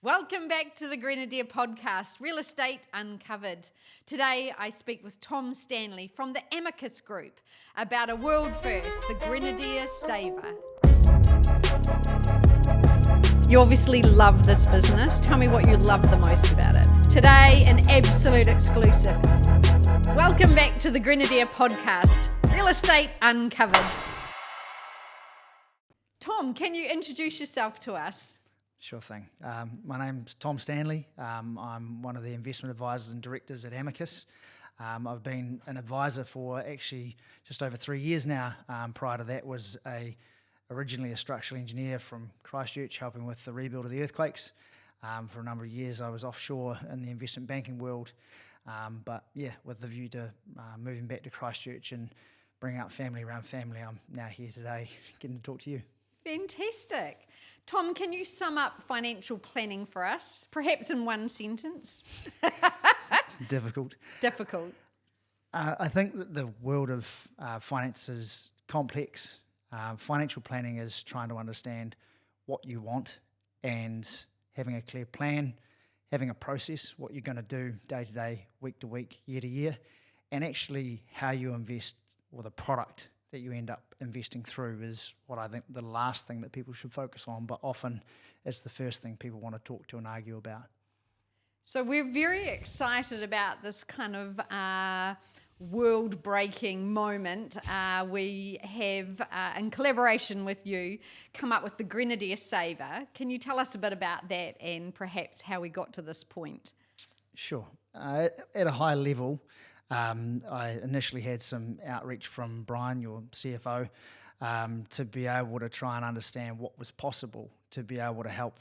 Welcome back to the Grenadier podcast, Real Estate Uncovered. Today I speak with Tom Stanley from the Amicus Group about a world first, the GrenadierSaver. You obviously love this business. Tell me what you love the most about it. Today, an absolute exclusive. Welcome back to the Grenadier podcast, Real Estate Uncovered. Tom, can you introduce yourself to us? Sure thing. My name's Tom Stanley. I'm one of the investment advisors and directors at Amicus. I've been an advisor for actually just over 3 years now. Prior to that was originally a structural engineer from Christchurch, helping with the rebuild of the earthquakes. For a number of years I was offshore in the investment banking world, but with the view to moving back to Christchurch and bringing up family around family, I'm now here today getting to talk to you. Fantastic. Tom, can you sum up financial planning for us, perhaps in one sentence? It's difficult. Difficult. I think that the world of finance is complex. Financial planning is trying to understand what you want and having a clear plan, having a process, what you're going to do day to day, week to week, year to year, and actually how you invest or the product that you end up investing through is what I think the last thing that people should focus on, but often it's the first thing people want to talk to and argue about. So we're very excited about this kind of world-breaking moment. We have, in collaboration with you, come up with the GrenadierSaver. Can you tell us a bit about that and perhaps how we got to this point? Sure. At a high level, I initially had some outreach from Brian, your CFO, to be able to try and understand what was possible, to be able to help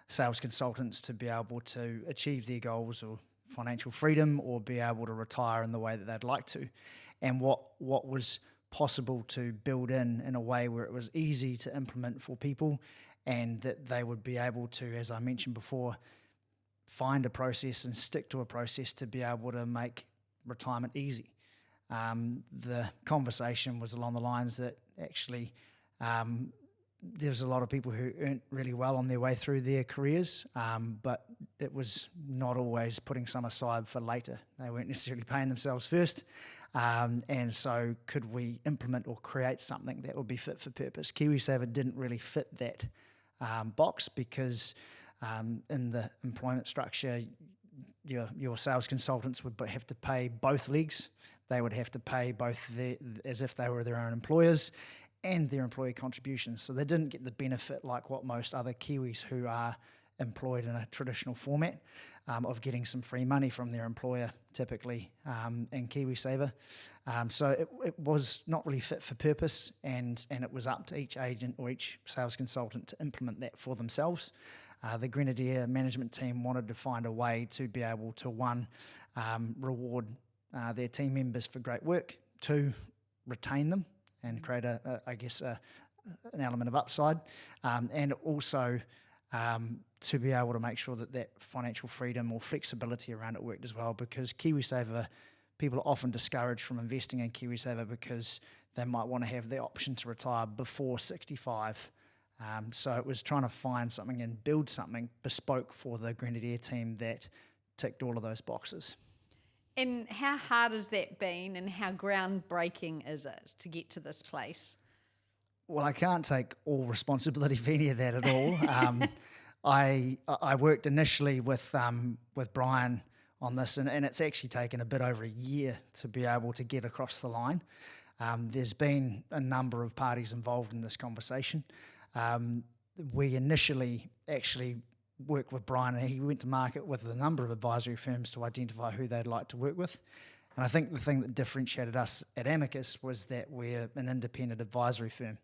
sales consultants to be able to achieve their goals or financial freedom or be able to retire in the way that they'd like to, and what was possible to build in a way where it was easy to implement for people and that they would be able to, as I mentioned before, find a process and stick to a process to be able to make retirement easy. The conversation was along the lines that actually there's a lot of people who earned really well on their way through their careers, but it was not always putting some aside for later. They weren't necessarily paying themselves first, and so could we implement or create something that would be fit for purpose? KiwiSaver didn't really fit that box because in the employment structure, your sales consultants would have to pay both legs. They would have to pay both as if they were their own employers and their employee contributions. So they didn't get the benefit like what most other Kiwis who are employed in a traditional format of getting some free money from their employer, typically in KiwiSaver. So it was not really fit for purpose, and it was up to each agent or each sales consultant to implement that for themselves. The Grenadier management team wanted to find a way to be able to, one, reward their team members for great work, two, retain them and create an element of upside, and also to be able to make sure that financial freedom or flexibility around it worked as well, because KiwiSaver, people are often discouraged from investing in KiwiSaver because they might want to have the option to retire before 65. So it was trying to find something and build something bespoke for the Grenadier team that ticked all of those boxes. And how hard has that been and how groundbreaking is it to get to this place? Well, I can't take all responsibility for any of that at all. I worked initially with Brian on this, and it's actually taken a bit over a year to be able to get across the line. There's been a number of parties involved in this conversation. We initially actually worked with Brian, and he went to market with a number of advisory firms to identify who they'd like to work with. And I think the thing that differentiated us at Amicus was that we're an independent advisory firm.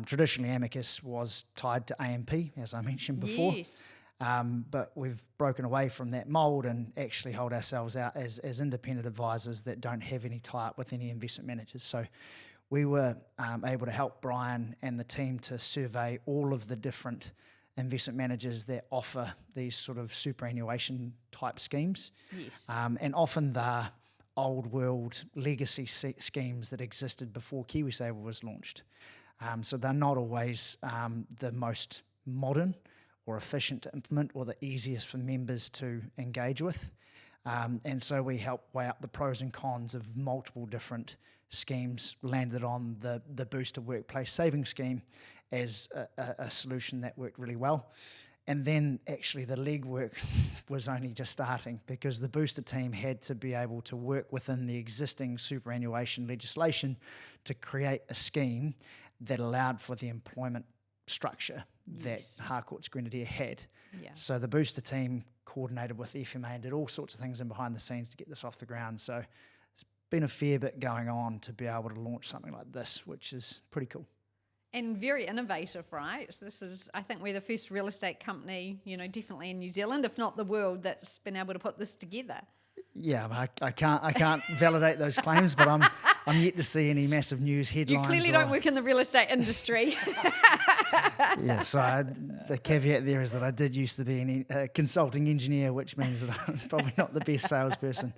Traditionally, Amicus was tied to AMP, as I mentioned before. Yes. But we've broken away from that mould and actually hold ourselves out as independent advisors that don't have any tie-up with any investment managers. So we were able to help Brian and the team to survey all of the different investment managers that offer these sort of superannuation type schemes. Yes. And often they're old world legacy schemes that existed before KiwiSaver was launched. So they're not always the most modern or efficient to implement or the easiest for members to engage with. And so we help weigh up the pros and cons of multiple different schemes, landed on the Booster Workplace Savings Scheme as a solution that worked really well. And then actually the legwork was only just starting, because the Booster team had to be able to work within the existing superannuation legislation to create a scheme that allowed for the employment structure that Harcourt's Grenadier had. Yeah. So the Booster team coordinated with FMA and did all sorts of things in behind the scenes to get this off the ground. So it's been a fair bit going on to be able to launch something like this, which is pretty cool. And very innovative, right? This is, I think we're the first real estate company, definitely in New Zealand, if not the world, that's been able to put this together. Yeah, I can't validate those claims, but I'm yet to see any massive news headlines. You clearly don't work in the real estate industry. Yeah, so the caveat there is that I did used to be a consulting engineer, which means that I'm probably not the best salesperson.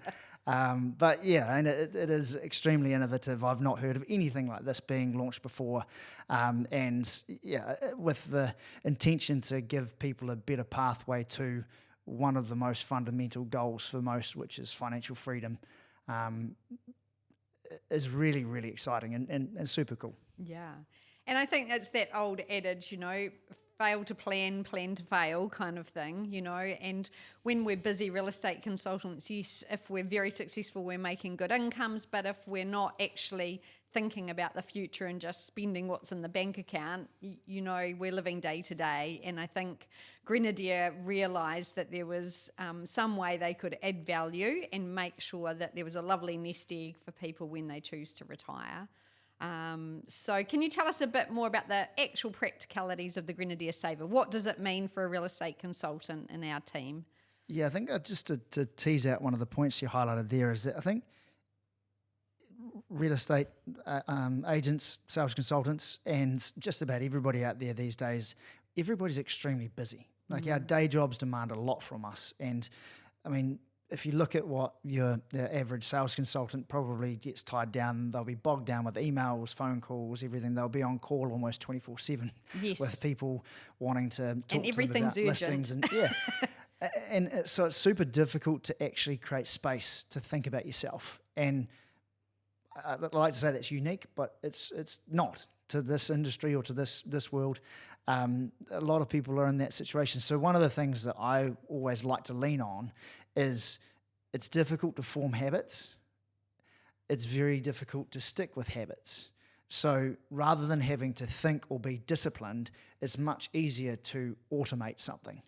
But yeah, and it is extremely innovative. I've not heard of anything like this being launched before. And yeah, with the intention to give people a better pathway to one of the most fundamental goals for most, which is financial freedom, is really, really exciting and super cool. Yeah. And I think it's that old adage, fail to plan, plan to fail kind of thing, and when we're busy real estate consultants, yes, if we're very successful, we're making good incomes, but if we're not actually thinking about the future and just spending what's in the bank account, we're living day to day. And I think Grenadier realised that there was some way they could add value and make sure that there was a lovely nest egg for people when they choose to retire. So can you tell us a bit more about the actual practicalities of the GrenadierSaver? What does it mean for a real estate consultant in our team? Yeah, I think just to tease out one of the points you highlighted there is that I think real estate agents, sales consultants, and just about everybody out there these days, everybody's extremely busy. Like our day jobs demand a lot from us. And I mean, if you look at what your average sales consultant probably gets tied down, they'll be bogged down with emails, phone calls, everything. They'll be on call almost 24/7 with people wanting to talk and everything's to them about urgent. listings. And yeah. And so it's super difficult to actually create space to think about yourself. And I'd like to say that's unique, but it's not to this industry or to this world. A lot of people are in that situation. So one of the things that I always like to lean on is it's difficult to form habits. It's very difficult to stick with habits. So rather than having to think or be disciplined, it's much easier to automate something.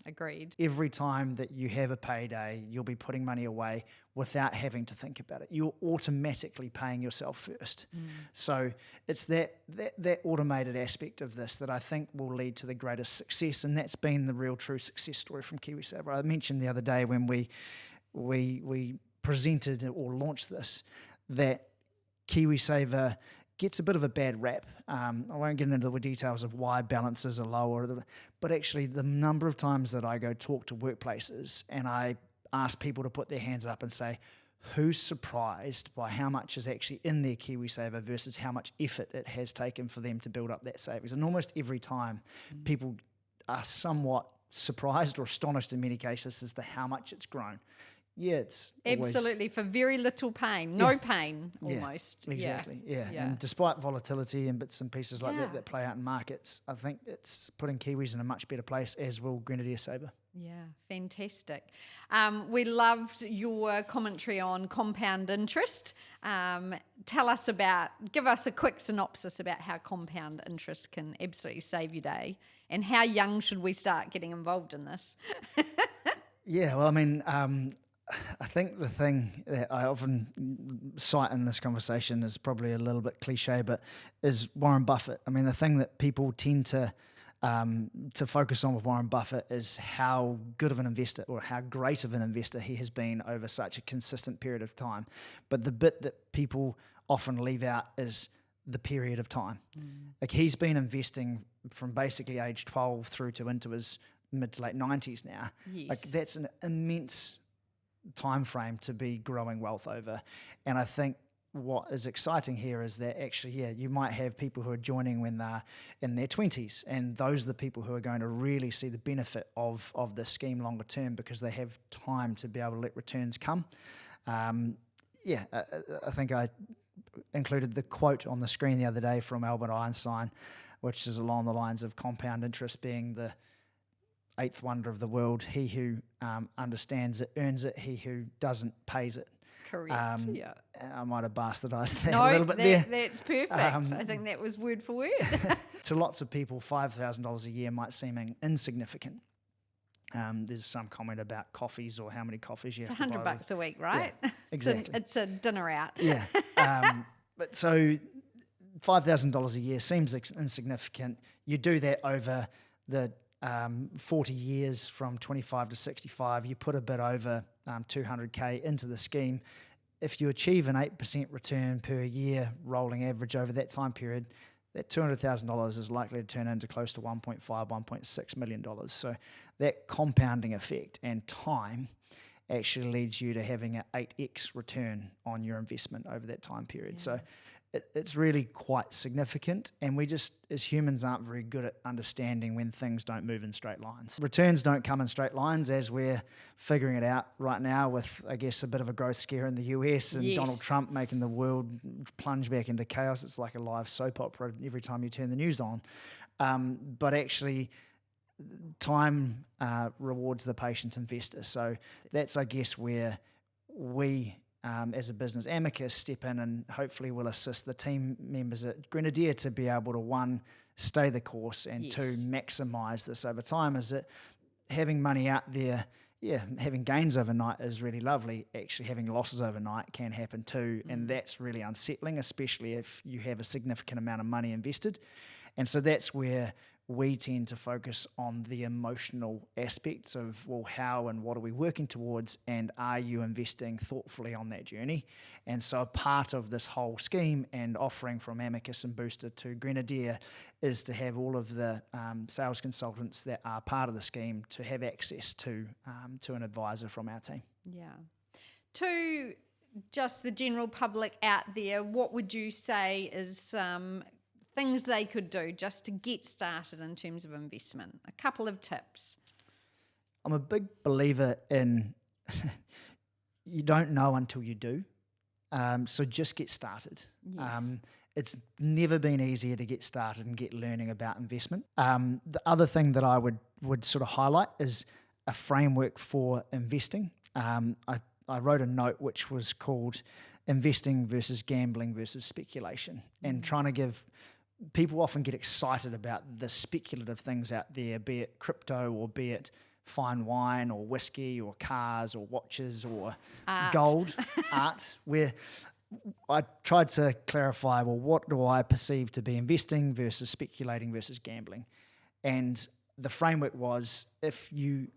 Agreed. Every time that you have a payday, you'll be putting money away without having to think about it. You're automatically paying yourself first. So it's that automated aspect of this that I think will lead to the greatest success, and that's been the real true success story from KiwiSaver. I mentioned the other day when we presented or launched this that KiwiSaver gets a bit of a bad rap. I won't get into the details of why balances are lower, but actually the number of times that I go talk to workplaces and I ask people to put their hands up and say, who's surprised by how much is actually in their KiwiSaver versus how much effort it has taken for them to build up that savings? And almost every time people are somewhat surprised or astonished in many cases as to how much it's grown. Yeah, it's absolutely for very little pain, no pain almost. Exactly, yeah. And despite volatility and bits and pieces like that play out in markets, I think it's putting Kiwis in a much better place, as will GrenadierSaver. Yeah, fantastic. We loved your commentary on compound interest. Give us a quick synopsis about how compound interest can absolutely save your day, and how young should we start getting involved in this? Yeah, well, I mean, I think the thing that I often cite in this conversation is probably a little bit cliche, but is Warren Buffett. I mean, the thing that people tend to focus on with Warren Buffett is how good of an investor or how great of an investor he has been over such a consistent period of time. But the bit that people often leave out is the period of time. Like, he's been investing from basically age 12 through to into his mid to late 90s now. Yes. Like, that's an immense time frame to be growing wealth over. And I think what is exciting here is that actually, you might have people who are joining when they're in their 20s, and those are the people who are going to really see the benefit of this scheme longer term because they have time to be able to let returns come. I think I included the quote on the screen the other day from Albert Einstein, which is along the lines of compound interest being the eighth wonder of the world. He who understands it earns it, he who doesn't pays it. Correct. I might have bastardized that a little bit there. That's perfect. I think that was word for word. To lots of people, $5,000 a year might seem insignificant. There's some comment about coffees or how many coffees you have to buy. $100 a week, right? Yeah, exactly. It's a dinner out. Yeah. But so $5,000 a year seems insignificant. You do that over the 40 years from 25 to 65, you put a bit over 200K into the scheme. If you achieve an 8% return per year rolling average over that time period, that $200,000 is likely to turn into close to $1.5, $1.6 million. So that compounding effect and time actually leads you to having an 8x return on your investment over that time period. Yeah. So it's really quite significant, and we just, as humans, aren't very good at understanding when things don't move in straight lines. Returns don't come in straight lines, as we're figuring it out right now with, I guess, a bit of a growth scare in the US and Donald Trump making the world plunge back into chaos. It's like a live soap opera every time you turn the news on. But actually, time rewards the patient investor. So that's, I guess, where we as a business, Amicus, step in and hopefully will assist the team members at Grenadier to be able to, one, stay the course, and two, maximise this over time. Is that having money out there, having gains overnight is really lovely. Actually having losses overnight can happen too, and that's really unsettling, especially if you have a significant amount of money invested. And so that's where we tend to focus on the emotional aspects of, well, how and what are we working towards, and are you investing thoughtfully on that journey? And so a part of this whole scheme and offering from Amicus and Booster to Grenadier is to have all of the sales consultants that are part of the scheme to have access to an advisor from our team. Yeah. To just the general public out there, what would you say is things they could do just to get started in terms of investment? A couple of tips. I'm a big believer in you don't know until you do. So just get started. Yes. It's never been easier to get started and get learning about investment. The other thing that I would sort of highlight is a framework for investing. I wrote a note which was called Investing versus Gambling versus Speculation, and trying to give people often get excited about the speculative things out there, be it crypto or be it fine wine or whiskey or cars or watches or gold, art, where I tried to clarify, well, what do I perceive to be investing versus speculating versus gambling? And the framework was, if you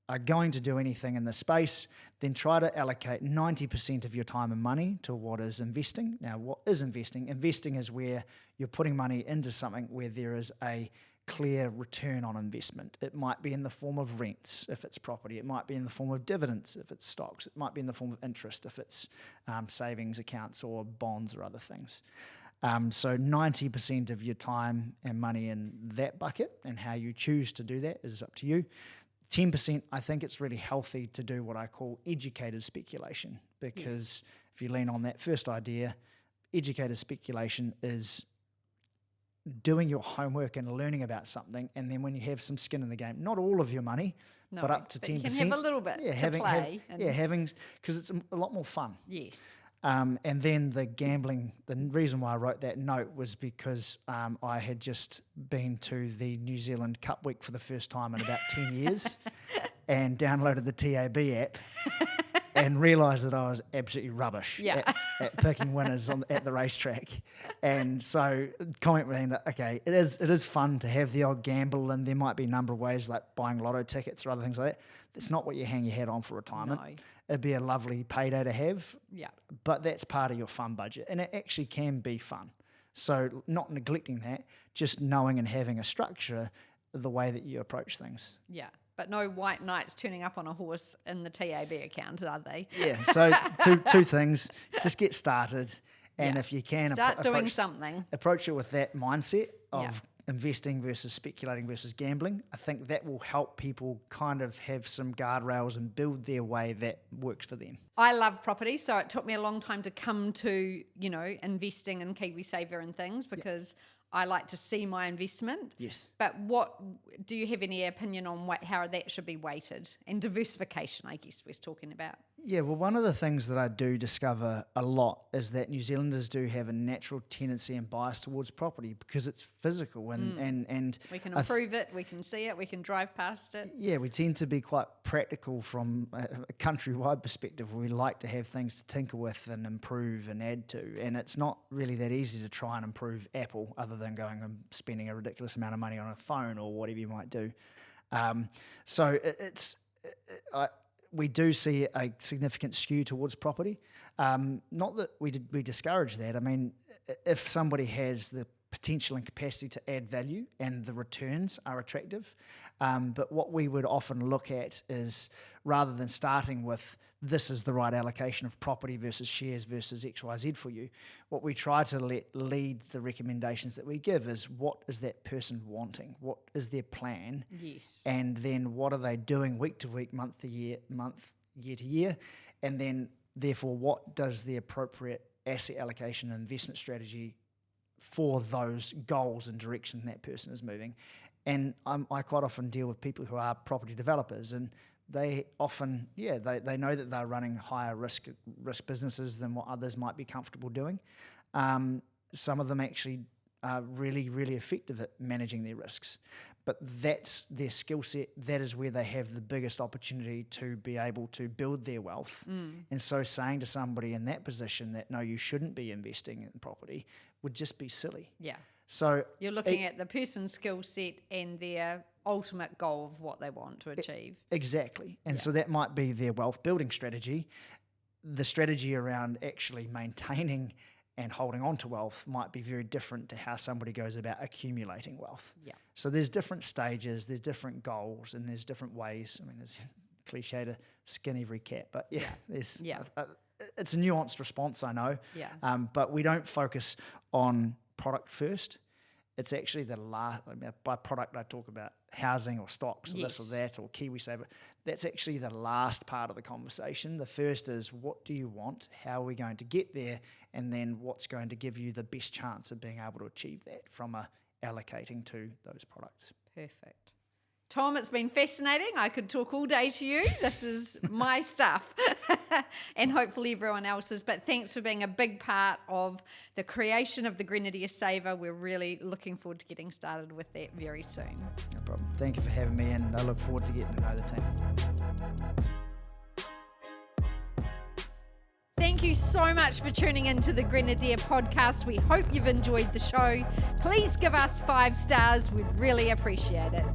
are going to do anything in this space, then try to allocate 90% of your time and money to what is investing. Now, what is investing? Investing is where you're putting money into something where there is a clear return on investment. It might be in the form of rents if it's property. It might be in the form of dividends if it's stocks. It might be in the form of interest if it's savings accounts or bonds or other things. So 90% of your time and money in that bucket, and how you choose to do that is up to you. 10%, I think it's really healthy to do what I call educated speculation, because if you lean on that first idea, educated speculation is doing your homework and learning about something, and then when you have some skin in the game, not all of your money, but up to 10%. You can have a little bit to play. Having, because it's a lot more fun. Yes. And then the gambling, the reason why I wrote that note was because I had just been to the New Zealand Cup Week for the first time in about 10 years and downloaded the TAB app and realised that I was absolutely rubbish at picking winners at the racetrack. And so comment being that, okay, it is fun to have the odd gamble, and there might be a number of ways like buying lotto tickets or other things like that. That's not what you hang your hat on for retirement. No. It'd be a lovely payday to have, but that's part of your fun budget, and it actually can be fun. So not neglecting that, just knowing and having a structure the way that you approach things. Yeah, but no white knights turning up on a horse in the TAB account, are they? Yeah, so two things. Just get started, And if you can start doing something, approach it with that mindset of investing versus speculating versus gambling, I think that will help people kind of have some guardrails and build their way that works for them. I love property, so it took me a long time to come to, investing in KiwiSaver and things, because I like to see my investment. Yes. But what do you have any opinion on how that should be weighted? And diversification, I guess we're talking about. Yeah, well, one of the things that I do discover a lot is that New Zealanders do have a natural tendency and bias towards property because it's physical and we can improve it, we can see it, we can drive past it. Yeah, we tend to be quite practical from a countrywide perspective. We like to have things to tinker with and improve and add to, and it's not really that easy to try and improve Apple other than going and spending a ridiculous amount of money on a phone or whatever you might do. We do see a significant skew towards property. Not that we discourage that. I mean, if somebody has the potential and capacity to add value and the returns are attractive, but what we would often look at is, rather than starting with this is the right allocation of property versus shares versus XYZ for you, what we try to lead the recommendations that we give is, what is that person wanting? What is their plan? Yes. And then what are they doing week to week, month to year, year to year? And then therefore, what does the appropriate asset allocation and investment strategy for those goals and direction that person is moving? And I quite often deal with people who are property developers, and they often, they know that they're running higher risk businesses than what others might be comfortable doing. Some of them actually are really, really effective at managing their risks. But that's their skill set. That is where they have the biggest opportunity to be able to build their wealth. And so saying to somebody in that position that, no, you shouldn't be investing in property would just be silly. Yeah. So you're looking at the person's skill set and their ultimate goal of what they want to achieve. Exactly. And so that might be their wealth building strategy. The strategy around actually maintaining and holding on to wealth might be very different to how somebody goes about accumulating wealth. Yeah. So there's different stages, there's different goals, and there's different ways. I mean, there's cliche to skin every cat, but there's it's a nuanced response, I know. Yeah. But we don't focus on product first. It's actually the last. By product, I talk about housing or stocks or this or that or KiwiSaver. That's actually the last part of the conversation. The first is, what do you want? How are we going to get there? And then what's going to give you the best chance of being able to achieve that from allocating to those products. Perfect. Tom, it's been fascinating. I could talk all day to you. This is my stuff and hopefully everyone else's. But thanks for being a big part of the creation of the GrenadierSaver. We're really looking forward to getting started with that very soon. No problem. Thank you for having me, and I look forward to getting to know the team. Thank you so much for tuning into the Grenadier podcast. We hope you've enjoyed the show. Please give us 5 stars. We'd really appreciate it.